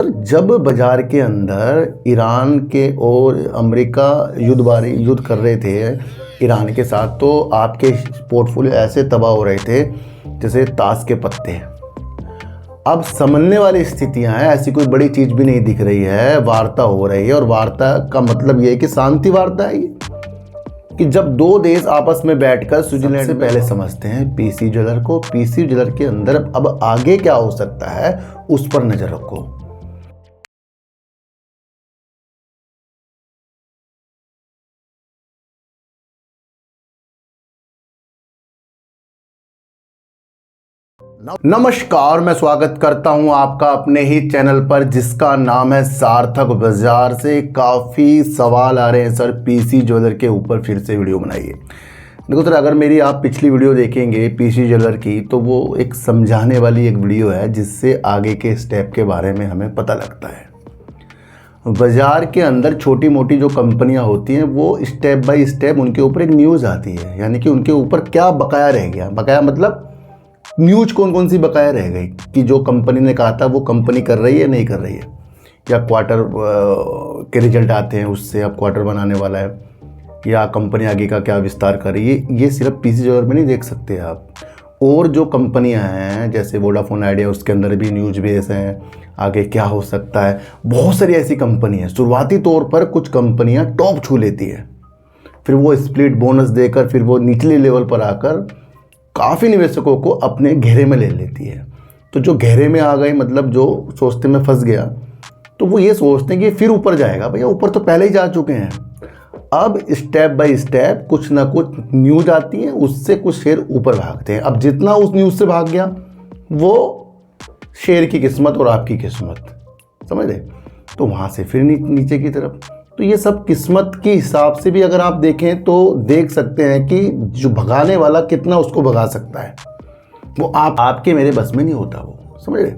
जब बाजार के अंदर ईरान के और अमेरिका युद्ध कर रहे थे ईरान के साथ, तो आपके पोर्टफोलियो ऐसे तबाह हो रहे थे जैसे ताश के पत्ते। अब समझने वाली स्थितियां हैं, ऐसी कोई बड़ी चीज़ भी नहीं दिख रही है, वार्ता हो रही है। और वार्ता का मतलब ये है कि शांति वार्ता है ये, कि जब दो देश आपस में बैठकर स्विट्जरलैंड से पहले समझते हैं पीसी ज्वेलर को। पीसी ज्वेलर के अंदर अब आगे क्या हो सकता है उस पर नज़र रखो। नमस्कार, मैं स्वागत करता हूं आपका अपने ही चैनल पर जिसका नाम है सार्थक। बाजार से काफ़ी सवाल आ रहे हैं सर पीसी ज्वेलर के ऊपर फिर से वीडियो बनाइए। देखो सर, अगर मेरी आप पिछली वीडियो देखेंगे पीसी ज्वेलर की, तो वो एक समझाने वाली एक वीडियो है जिससे आगे के स्टेप के बारे में हमें पता लगता है। बाज़ार के अंदर छोटी मोटी जो कंपनियां होती हैं वो स्टेप बाय स्टेप उनके ऊपर एक न्यूज़ आती है, यानी कि उनके ऊपर क्या बकाया रह गया। बकाया मतलब न्यूज कौन कौन सी बकाया रह गई कि जो कंपनी ने कहा था वो कंपनी कर रही है नहीं कर रही है, या क्वार्टर के रिजल्ट आते हैं उससे अब क्वार्टर बनाने वाला है, या कंपनी आगे का क्या विस्तार कर रही है। ये सिर्फ पीसी ज्वेलर में नहीं देख सकते आप, और जो कंपनियां हैं जैसे वोडाफोन आइडिया उसके अंदर भी न्यूज बेस हैं, आगे क्या हो सकता है। बहुत सारी ऐसी कंपनी है, शुरुआती तौर पर कुछ कंपनियां टॉप छू लेती है, फिर वो स्प्लिट बोनस देकर फिर वो निचले लेवल पर आकर काफ़ी निवेशकों को अपने घेरे में ले लेती है। तो जो घेरे में आ गए मतलब जो सोचते में फंस गया, तो वो ये सोचते हैं कि फिर ऊपर जाएगा। भैया ऊपर तो पहले ही जा चुके हैं। अब स्टेप बाय स्टेप कुछ ना कुछ न्यूज आती है, उससे कुछ शेयर ऊपर भागते हैं। अब जितना उस न्यूज़ से भाग गया वो शेयर की किस्मत और आपकी किस्मत, समझ रहे, तो वहाँ से फिर नीचे की तरफ। तो ये सब किस्मत के हिसाब से भी अगर आप देखें तो देख सकते हैं कि जो भगाने वाला कितना उसको भगा सकता है, वो आपके मेरे बस में नहीं होता, वो समझ रहे।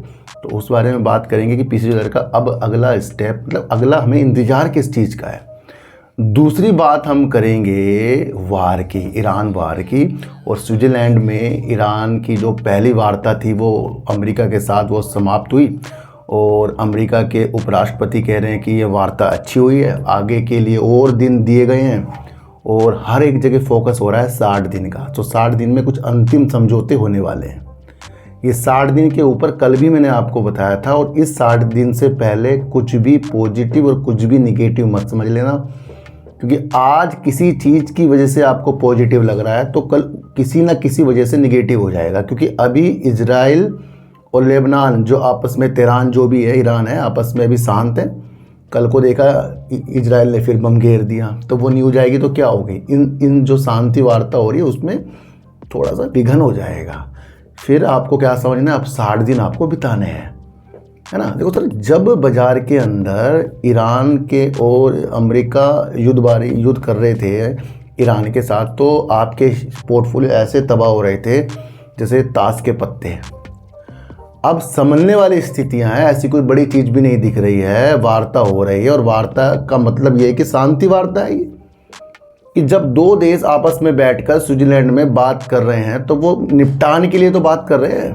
तो उस बारे में बात करेंगे कि पीसी ज्वेलर का अब अगला स्टेप, मतलब अगला हमें इंतजार किस चीज़ का है। दूसरी बात हम करेंगे वार की, ईरान वार की। और स्विट्जरलैंड में ईरान की जो पहली वार्ता थी वो अमेरिका के साथ वो समाप्त हुई, और अमेरिका के उपराष्ट्रपति कह रहे हैं कि ये वार्ता अच्छी हुई है, आगे के लिए और दिन दिए गए हैं, और हर एक जगह फोकस हो रहा है 60 दिन का। तो 60 दिन में कुछ अंतिम समझौते होने वाले हैं। ये 60 दिन के ऊपर कल भी मैंने आपको बताया था, और इस 60 दिन से पहले कुछ भी पॉजिटिव और कुछ भी निगेटिव मत समझ लेना, क्योंकि आज किसी चीज़ की वजह से आपको पॉजिटिव लग रहा है तो कल किसी ना किसी वजह से निगेटिव हो जाएगा। क्योंकि अभी इजराइल और लेबनान जो आपस में, तेहरान जो भी है, ईरान है, आपस में अभी शांत है। कल को देखा इजराइल ने फिर बम घेर दिया, तो वो न्यूज आएगी तो क्या होगी। इन जो शांति वार्ता हो रही है उसमें थोड़ा सा विघन हो जाएगा। फिर आपको क्या समझना है, अब 60 दिन आपको बिताने हैं, है ना। देखो सर, जब बाजार के अंदर ईरान के और अमेरिका युद्ध कर रहे थे ईरान के साथ, तो आपके पोर्टफोलियो ऐसे तबाह हो रहे थे जैसे ताश के पत्ते। अब समझने वाली स्थितियां हैं, ऐसी कोई बड़ी चीज़ भी नहीं दिख रही है, वार्ता हो रही है। और वार्ता का मतलब ये है कि शांति वार्ता है ये, कि जब दो देश आपस में बैठकर स्विट्जरलैंड में बात कर रहे हैं तो वो निपटान के लिए तो बात कर रहे हैं।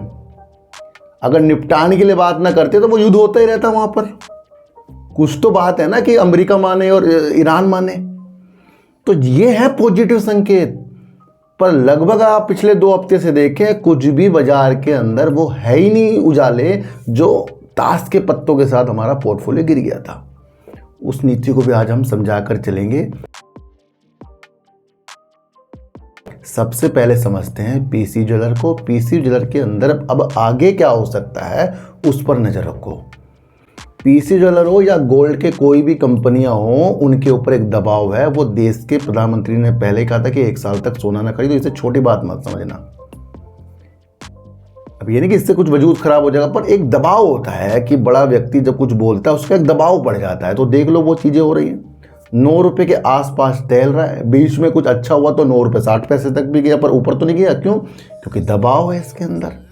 अगर निपटान के लिए बात ना करते तो वो युद्ध होता ही रहता वहाँ पर। कुछ तो बात है ना कि अमेरिका माने और ईरान माने, तो ये है पॉजिटिव संकेत। पर लगभग आप पिछले 2 हफ्ते से देखें, कुछ भी बाजार के अंदर वो है ही नहीं उजाले जो ताश के पत्तों के साथ हमारा पोर्टफोलियो गिर गया था। उस नीति को भी आज हम समझा कर चलेंगे। सबसे पहले समझते हैं पीसी ज्वेलर को। पीसी ज्वेलर के अंदर अब आगे क्या हो सकता है उस पर नजर रखो। पीसी ज्वेलर हो या गोल्ड के कोई भी कंपनियां हो, उनके ऊपर एक दबाव है। वो देश के प्रधानमंत्री ने पहले कहा था कि 1 साल तक सोना ना खरीदो। इसे छोटी बात मत समझना। अब ये नहीं कि इससे कुछ वजूद खराब हो जाएगा, पर एक दबाव होता है कि बड़ा व्यक्ति जब कुछ बोलता है उसका एक दबाव पड़ जाता है। तो देख लो वो चीज़ें हो रही हैं। 9 रुपये के आसपास टहल रहा है, बीच में कुछ अच्छा हुआ तो 9 रुपये 60 पैसे तक भी गया, पर ऊपर तो नहीं गया। क्यों? क्योंकि दबाव है इसके अंदर।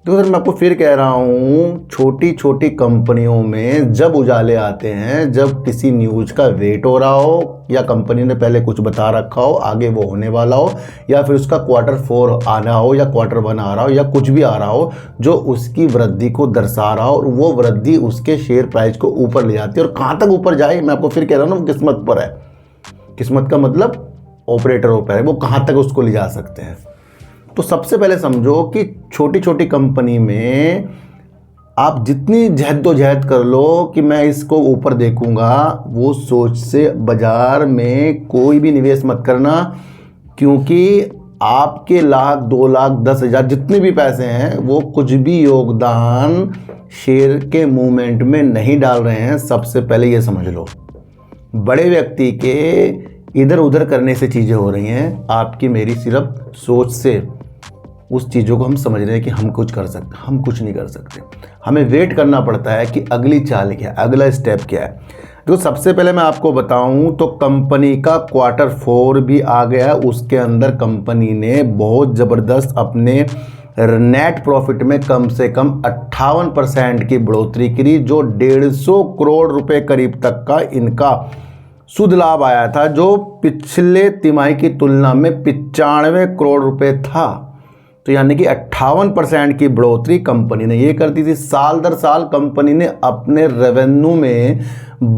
तो सर मैं आपको फिर कह रहा हूँ, छोटी छोटी कंपनियों में जब उजाले आते हैं, जब किसी न्यूज़ का वेट हो रहा हो या कंपनी ने पहले कुछ बता रखा हो, आगे वो होने वाला हो, या फिर उसका Q4 आना हो या Q1 आ रहा हो या कुछ भी आ रहा हो जो उसकी वृद्धि को दर्शा रहा हो, और वो वृद्धि उसके शेयर प्राइस को ऊपर ले जाती है। और कहाँ तक ऊपर जाए, मैं आपको फिर कह रहा हूँ ना, वो किस्मत पर है। किस्मत का मतलब ऑपरेटरों पर है, वो कहाँ तक उसको ले जा सकते हैं। तो सबसे पहले समझो कि छोटी छोटी कंपनी में आप जितनी जहदोजहद कर लो कि मैं इसको ऊपर देखूंगा, वो सोच से बाजार में कोई भी निवेश मत करना, क्योंकि आपके लाख 2 लाख 10,000 जितने भी पैसे हैं वो कुछ भी योगदान शेयर के मूवमेंट में नहीं डाल रहे हैं। सबसे पहले ये समझ लो, बड़े व्यक्ति के इधर उधर करने से चीज़ें हो रही हैं, आपकी मेरी सिर्फ सोच से उस चीज़ों को हम समझ रहे हैं कि हम कुछ कर सकते, हम कुछ नहीं कर सकते। हमें वेट करना पड़ता है कि अगली चाल क्या है, अगला स्टेप क्या है। तो सबसे पहले मैं आपको बताऊं तो कंपनी का Q4 भी आ गया। उसके अंदर कंपनी ने बहुत ज़बरदस्त अपने नेट प्रॉफिट में कम से कम 58% की बढ़ोतरी करी, जो 150 करोड़ रुपए करीब तक का इनका शुद्ध लाभ आया था, जो पिछले तिमाही की तुलना में 95 करोड़ रुपए था। तो यानी कि 58% की बढ़ोतरी कंपनी ने ये कर दी थी। साल दर साल कंपनी ने अपने रेवेन्यू में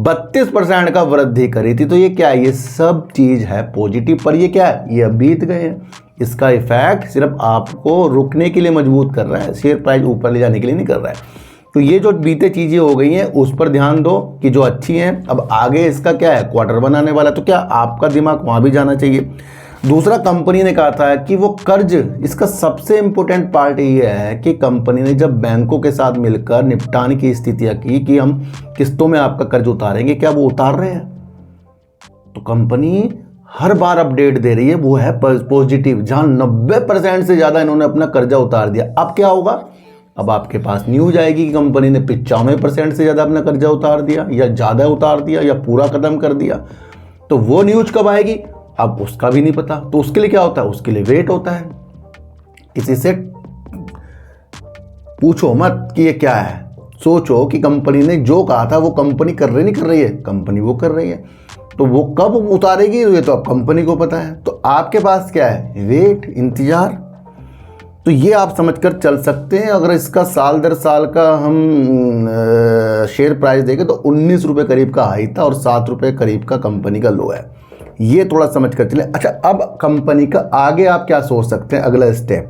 32% का वृद्धि करी थी। तो ये क्या है, ये सब चीज़ है पॉजिटिव, पर ये क्या है, ये अब बीत गए हैं। इसका इफेक्ट सिर्फ आपको रुकने के लिए मजबूत कर रहा है, शेयर प्राइस ऊपर ले जाने के लिए नहीं कर रहा है। तो ये जो बीते चीज़ें हो गई हैं उस पर ध्यान दो कि जो अच्छी हैं। अब आगे इसका क्या है, Q1 आने वाला है, तो क्या आपका दिमाग वहाँ भी जाना चाहिए। दूसरा, कंपनी ने कहा था कि वो कर्ज, इसका सबसे इम्पोर्टेंट पार्ट ये है कि कंपनी ने जब बैंकों के साथ मिलकर निपटान की स्थितियां की कि हम किस्तों में आपका कर्ज उतारेंगे, क्या वो उतार रहे हैं। तो कंपनी हर बार अपडेट दे रही है, वो है पॉजिटिव, जहां 90% से ज़्यादा इन्होंने अपना कर्जा उतार दिया। अब क्या होगा, अब आपके पास न्यूज आएगी कि कंपनी ने 95% से ज़्यादा अपना कर्जा उतार दिया, या ज़्यादा उतार दिया, या पूरा खत्म कर दिया। तो वो न्यूज कब आएगी, अब उसका भी नहीं पता। तो उसके लिए क्या होता है, उसके लिए वेट होता है। किसी से पूछो मत कि ये क्या है, सोचो कि कंपनी ने जो कहा था वो कंपनी कर रही नहीं कर रही है, कंपनी वो कर रही है। तो वो कब उतारेगी ये तो अब कंपनी को पता है। तो आपके पास क्या है, वेट, इंतजार। तो ये आप समझकर चल सकते हैं। अगर इसका साल दर साल का हम शेयर प्राइस देखें तो 19 रुपये करीब का हाई था और 7 रुपये करीब का कंपनी का लो है। ये थोड़ा समझ कर चले। अच्छा, अब कंपनी का आगे आप क्या सोच सकते हैं, अगला स्टेप।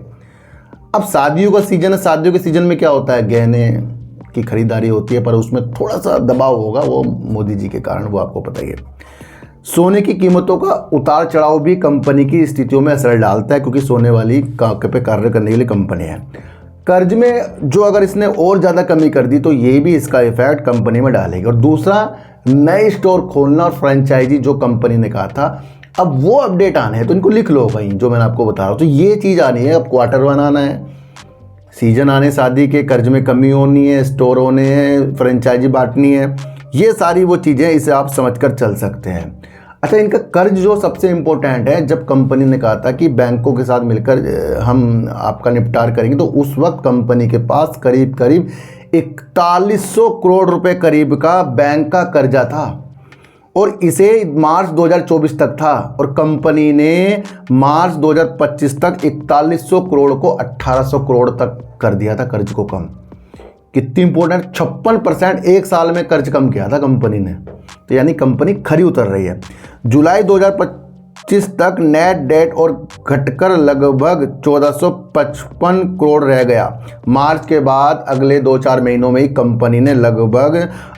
अब शादियों का सीजन है, शादियों के सीजन में क्या होता है, गहने की खरीदारी होती है, पर उसमें थोड़ा सा दबाव होगा, वो मोदी जी के कारण, वो आपको पता ही है। सोने की कीमतों का उतार चढ़ाव भी कंपनी की स्थितियों में असर डालता है, क्योंकि सोने वाली पे कार्य करने के लिए कंपनी है। कर्ज में जो अगर इसने और ज़्यादा कमी कर दी तो ये भी इसका इफेक्ट कंपनी में डालेगी। और दूसरा, नए स्टोर खोलना और फ्रेंचाइजी जो कंपनी ने कहा था, अब वो अपडेट आने हैं, तो इनको लिख लो कहीं, जो मैंने आपको बता रहा हूँ। तो ये चीज़ आनी है, अब Q1 आना है, सीजन आने, शादी के, कर्ज में कमी होनी है, स्टोर होने हैं, फ्रेंचाइजी बांटनी है, ये सारी वो चीज़ें, इसे आप समझकर चल सकते हैं। अच्छा, इनका कर्ज जो सबसे इम्पोर्टेंट है, जब कंपनी ने कहा था कि बैंकों के साथ मिलकर हम आपका निपटार करेंगे, तो उस वक्त कंपनी के पास करीब करीब 4100 करोड़ रुपए करीब का बैंक का कर्जा था, और इसे मार्च 2024 तक था, और कंपनी ने मार्च 2025 तक 4100 करोड़ को 1800 करोड़ तक कर दिया था कर्ज को कम। कितनी इंपॉर्टेंट, 56% एक साल में कर्ज कम किया था कंपनी ने। तो यानी कंपनी खरी उतर रही है। जुलाई 2025 तक नेट डेट और घटकर लगभग 1455 करोड़ रह गया। मार्च के बाद अगले 2-4 महीनों में ही कंपनी ने लगभग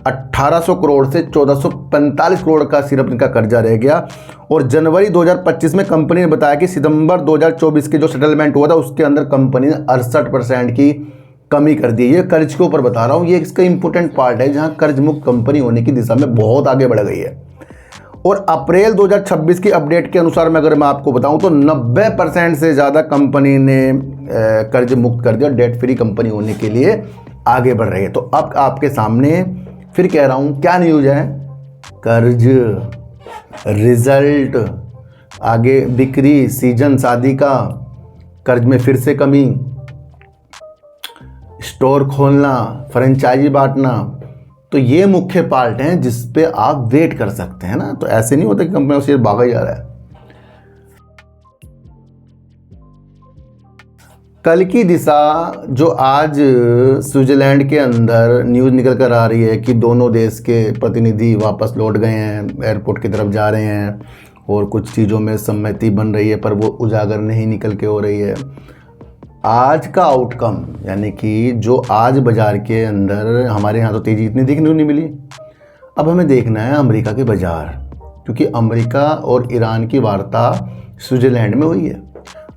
1800 करोड़ से 1445 करोड़ का सिर्फ इनका कर्जा रह गया। और जनवरी 2025 में कंपनी ने बताया कि सितंबर 2024 के जो सेटलमेंट हुआ था उसके अंदर कंपनी ने 68% की कमी कर दी। ये कर्ज के ऊपर बता रहा हूँ, ये इसका इंपॉर्टेंट पार्ट है जहां कर्ज मुक्त कंपनी होने की दिशा में बहुत आगे बढ़ गई है। और अप्रैल 2026 की अपडेट के अनुसार अगर मैं आपको बताऊं तो 90% से ज़्यादा कंपनी ने कर्ज मुक्त कर दिया और डेट फ्री कंपनी होने के लिए आगे बढ़ रही है। तो अब आपके सामने फिर कह रहा हूँ, क्या न्यूज़ है, कर्ज, रिजल्ट, आगे बिक्री, सीजन शादी का, कर्ज में फिर से कमी, स्टोर खोलना, फ्रेंचाइजी बांटना, तो ये मुख्य पार्ट हैं जिस पे आप वेट कर सकते हैं ना। तो ऐसे नहीं होता कि कंपनी का शेयर भागा जा रहा है। कल की दिशा जो आज स्विट्जरलैंड के अंदर न्यूज़ निकल कर आ रही है कि दोनों देश के प्रतिनिधि वापस लौट गए हैं, एयरपोर्ट की तरफ जा रहे हैं और कुछ चीज़ों में सहमति बन रही है, पर वो उजागर नहीं निकल के हो रही है। आज का आउटकम यानी कि जो आज बाज़ार के अंदर हमारे यहाँ तो तेज़ी इतनी देखने को नहीं मिली। अब हमें देखना है अमेरिका के बाज़ार, क्योंकि अमेरिका और ईरान की वार्ता स्विट्ज़रलैंड में हुई है।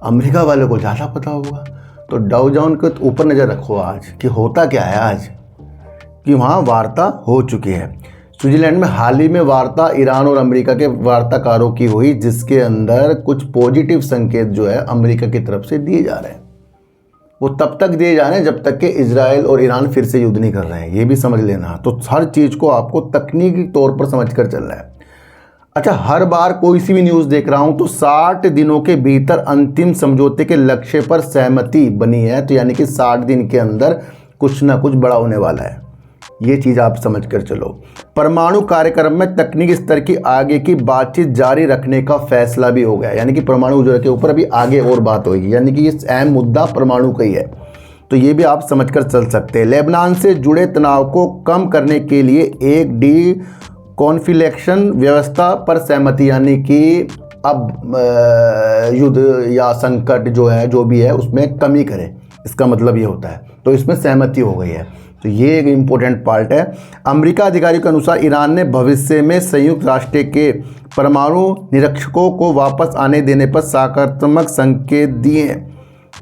अमेरिका वालों को ज़्यादा पता होगा। तो डाउ जोन्स के ऊपर नज़र रखो आज कि होता क्या है आज, कि वहाँ वार्ता हो चुकी है। स्विट्ज़रलैंड में हाल ही में वार्ता ईरान और अमेरिका के वार्ताकारों की हुई, जिसके अंदर कुछ पॉजिटिव संकेत जो है अमेरिका की तरफ से दिए जा रहे हैं। वो तब तक दिए जा रहे हैं जब तक कि इजराइल और ईरान फिर से युद्ध नहीं कर रहे हैं, ये भी समझ लेना। तो हर चीज़ को आपको तकनीकी तौर पर समझ कर चलना है। अच्छा, हर बार कोई सी भी न्यूज़ देख रहा हूँ तो 60 दिनों के भीतर अंतिम समझौते के लक्ष्य पर सहमति बनी है। तो यानी कि 60 दिन के अंदर कुछ ना कुछ बड़ा होने वाला है, ये चीज़ आप समझ कर चलो। परमाणु कार्यक्रम में तकनीकी स्तर की आगे की बातचीत जारी रखने का फैसला भी हो गया, यानी कि परमाणु ऊर्जा के ऊपर अभी आगे और बात होगी, यानी कि ये अहम मुद्दा परमाणु का ही है। तो ये भी आप समझ कर चल सकते हैं। लेबनान से जुड़े तनाव को कम करने के लिए एक डी कॉन्फ्लिक्शन व्यवस्था पर सहमति, यानी कि अब युद्ध या संकट जो है जो भी है उसमें कमी करें, इसका मतलब ये होता है। तो इसमें सहमति हो गई है। तो ये एक इम्पोर्टेंट पार्ट है। अमेरिका अधिकारियों के अनुसार ईरान ने भविष्य में संयुक्त राष्ट्र के परमाणु निरीक्षकों को वापस आने देने पर सकारात्मक संकेत दिए।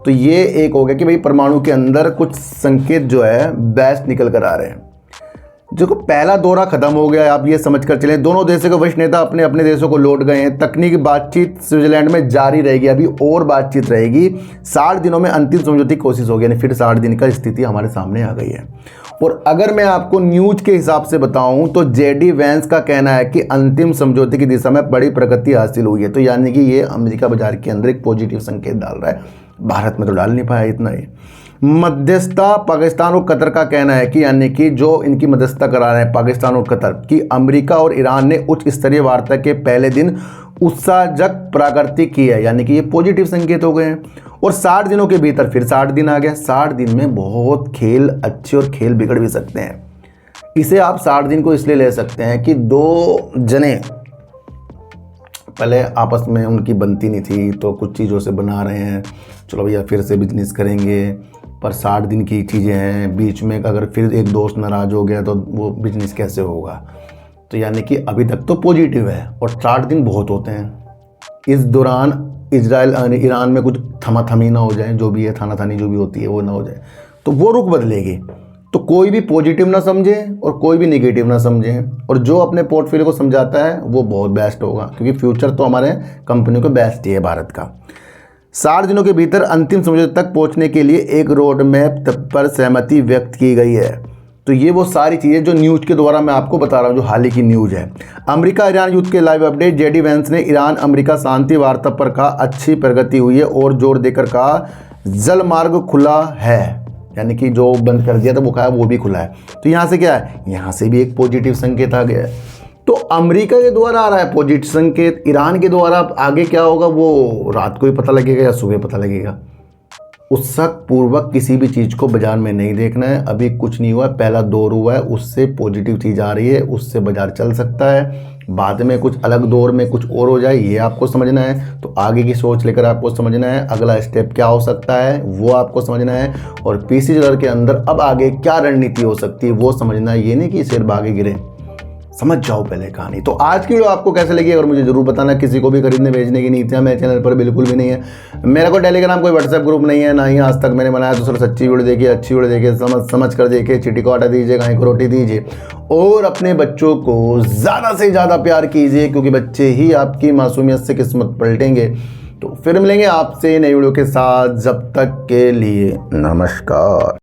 तो ये एक हो गया कि भाई परमाणु के अंदर कुछ संकेत जो है बेस्ट निकल कर आ रहे हैं। जो पहला दौरा खत्म हो गया है, आप ये समझ कर चलें। दोनों देशों के वरिष्ठ नेता अपने अपने देशों को लौट गए हैं। तकनीकी बातचीत स्विट्जरलैंड में जारी रहेगी, अभी और बातचीत रहेगी। 60 दिनों में अंतिम समझौते की कोशिश होगी, यानी फिर 60 दिन का स्थिति हमारे सामने आ गई है। और अगर मैं आपको न्यूज के हिसाब से बताऊं तो जेडी वैंस का कहना है कि अंतिम समझौते की दिशा में बड़ी प्रगति हासिल हुई है। तो यानी कि ये अमेरिका बाजार के अंदर एक पॉजिटिव संकेत डाल रहा है। भारत में तो डाल नहीं पाया इतना ही। मध्यस्थता पाकिस्तान और कतर का कहना है कि यानी कि जो इनकी मध्यस्थता करा रहे हैं पाकिस्तान और कतर की, अमेरिका और ईरान ने उच्च स्तरीय वार्ता के पहले दिन उत्साहजनक प्रगति की है, यानी कि ये पॉजिटिव संकेत हो गए हैं। और 60 दिनों के भीतर फिर 60 दिन आ गया। 60 दिन में बहुत खेल अच्छे और खेल बिगड़ भी सकते हैं। इसे आप 60 दिन को इसलिए ले सकते हैं कि दो जने पहले आपस में उनकी बनती नहीं थी, तो कुछ चीज़ों से बना रहे हैं, चलो भैया फिर से बिजनेस करेंगे, पर 60 दिन की चीज़ें हैं। बीच में अगर फिर एक दोस्त नाराज़ हो गया तो वो बिजनेस कैसे होगा। तो यानी कि अभी तक तो पॉजिटिव है और 60 दिन बहुत होते हैं। इस दौरान इजराइल ईरान में कुछ थमाथमी ना हो जाए, जो भी है थानाथानी जो भी होती है वो ना हो जाए, तो वो रुख बदलेगी। तो कोई भी पॉजिटिव ना समझे और कोई भी निगेटिव ना समझे, और जो अपने पोर्टफोलियो को समझाता है वो बहुत बेस्ट होगा, क्योंकि फ्यूचर तो हमारे कंपनी को बेस्ट ही है भारत का। 60 दिनों के भीतर अंतिम समझौते तक पहुंचने के लिए एक रोड मैप पर सहमति व्यक्त की गई है। तो ये वो सारी चीज़ें जो न्यूज़ के द्वारा मैं आपको बता रहा हूँ, जो हाल ही की न्यूज़ है। अमेरिका ईरान युद्ध के लाइव अपडेट। जेडी वैंस ने ईरान अमेरिका शांति वार्ता पर कहा अच्छी प्रगति हुई है और जोर देकर कहा जल मार्ग खुला है, यानी कि जो बंद कर दिया था वो कहा वो भी खुला है। तो यहाँ से क्या है, यहाँ से भी एक पॉजिटिव संकेत आ गया है। तो अमेरिका के द्वारा आ रहा है पॉजिटिव संकेत, ईरान के द्वारा आगे क्या होगा वो रात को ही पता लगेगा या सुबह पता लगेगा। उत्सुक पूर्वक किसी भी चीज़ को बाजार में नहीं देखना है। अभी कुछ नहीं हुआ, पहला दौर हुआ है, उससे पॉजिटिव चीज़ आ रही है, उससे बाजार चल सकता है। बाद में कुछ अलग दौर में कुछ और हो जाए, ये आपको समझना है। तो आगे की सोच लेकर आपको समझना है अगला स्टेप क्या हो सकता है, वो आपको समझना है। और पीसी ज्वेलर के अंदर अब आगे क्या रणनीति हो सकती है वो समझना है। ये नहीं कि शेयर भागे गिरे, समझ जाओ पहले कहानी। तो आज की वीडियो आपको कैसे लगी अगर मुझे जरूर बताना। किसी को भी खरीदने बेचने की नीतियाँ मेरे चैनल पर बिल्कुल भी नहीं है। मेरा कोई टेलीग्राम कोई व्हाट्सएप ग्रुप नहीं है, ना ही आज तक मैंने बनाया। तो सर सच्ची वीडियो देखिए, अच्छी वीडियो देखिए, समझ कर देखिए, चिट्ठी को आटा दीजिए, गाय को रोटी दीजिए और अपने बच्चों को ज़्यादा से ज़्यादा प्यार कीजिए, क्योंकि बच्चे ही आपकी मासूमियत से किस्मत पलटेंगे। तो फिर मिलेंगे आपसे नई वीडियो के साथ, जब तक के लिए नमस्कार।